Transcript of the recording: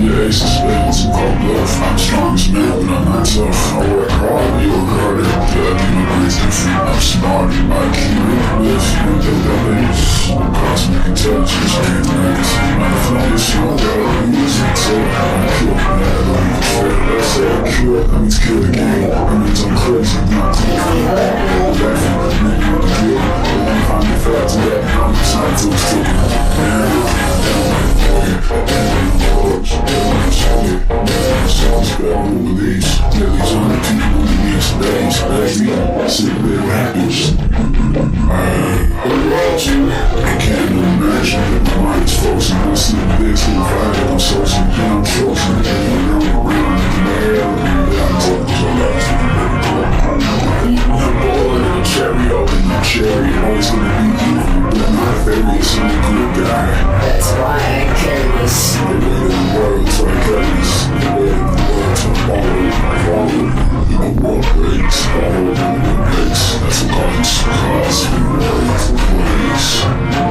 the ace of spades and cold bluff. I'm the strongest man, but I'm not tough. I work hard, you work harder. But my brain's different, I'm smart. I keep it with you, the base. Cosmic intelligence, can't notice. I'm the flawless, you gotta lose it. So I'm killed, man, I don't even care. Let's say I kill, that means kill the game. That means I'm crazy, not cool. Laughing, maybe with the kill. But I'm finding facts and that I'm not too stupid. Sit there with happiness. I can't imagine that my mind is frozen. I see the big thing fire, I'm frozen. Yeah, I'm frozen. I'm around in the air. I'm talking so loud. I'm bored in a chariot, in a chariot. Always gonna be evil, but not nefarious. I'm a good guy. That's why I carry this. The way of the world, so I carry this. The way of the world, so I follow. The world breaks, follow the breaks. That's what causes cause. The world breaks.